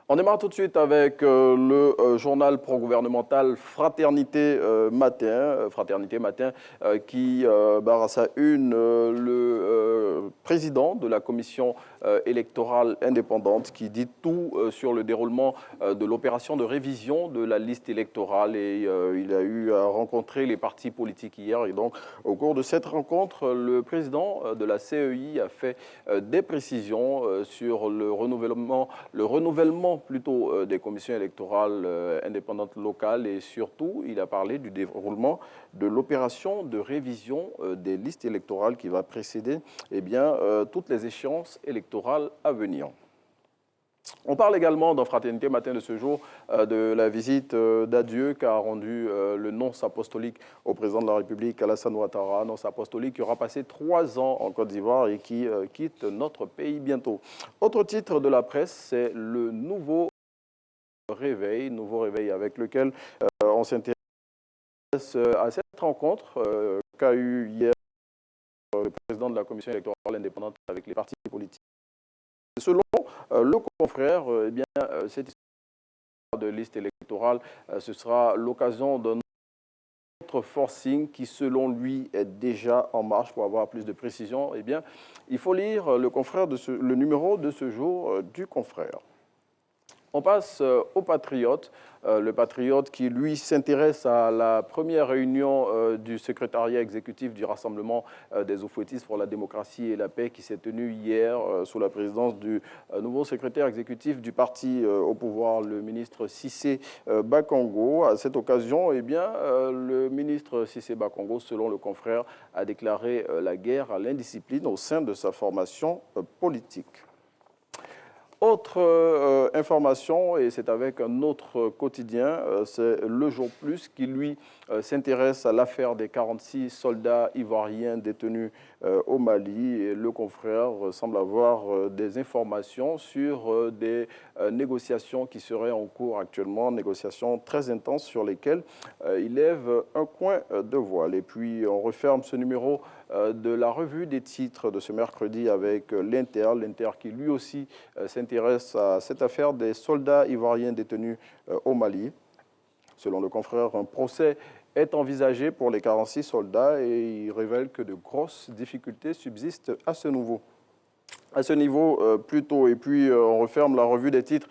On démarre tout de suite avec le journal pro-gouvernemental Fraternité Matin, qui barre à sa une le président de la commission électorale indépendante qui dit tout sur le déroulement de l'opération de révision de la liste électorale. Et il a eu à rencontrer les partis politiques hier. Et donc, au cours de cette rencontre, le président de la CEI a fait des précisions sur le renouvellement plutôt des commissions électorales indépendantes locales et surtout, il a parlé du déroulement de l'opération de révision des listes électorales qui va précéder toutes les échéances électorales à venir. On parle également dans Fraternité Matin de ce jour de la visite d'adieu qu'a rendu le nonce apostolique au président de la République, Alassane Ouattara, nonce apostolique qui aura passé 3 ans en Côte d'Ivoire et qui quitte notre pays bientôt. Autre titre de la presse, c'est le nouveau réveil avec lequel on s'intéresse à cette rencontre qu'a eu hier le président de la commission électorale indépendante avec les partis politiques. Selon le confrère, cette histoire de liste électorale, ce sera l'occasion d'un autre forcing qui, selon lui, est déjà en marche. Pour avoir plus de précision, il faut lire le numéro de ce jour du confrère. On passe au Patriote, le Patriote qui, lui, s'intéresse à la première réunion du secrétariat exécutif du Rassemblement des Oufouettistes pour la démocratie et la paix qui s'est tenue hier sous la présidence du nouveau secrétaire exécutif du parti au pouvoir, le ministre Cissé Bakongo. À cette occasion, le ministre Cissé Bakongo, selon le confrère, a déclaré la guerre à l'indiscipline au sein de sa formation politique. Autre information, et c'est avec un autre quotidien, c'est Le Jour Plus qui, lui, s'intéresse à l'affaire des 46 soldats ivoiriens détenus au Mali. Et le confrère semble avoir des informations sur des négociations qui seraient en cours actuellement, négociations très intenses sur lesquelles il lève un coin de voile. Et puis, on referme ce numéro de la revue des titres de ce mercredi avec l'Inter qui lui aussi s'intéresse à cette affaire des soldats ivoiriens détenus au Mali. Selon le confrère, un procès est envisagé pour les 46 soldats et il révèle que de grosses difficultés subsistent à ce niveau plutôt. Et puis on referme la revue des titres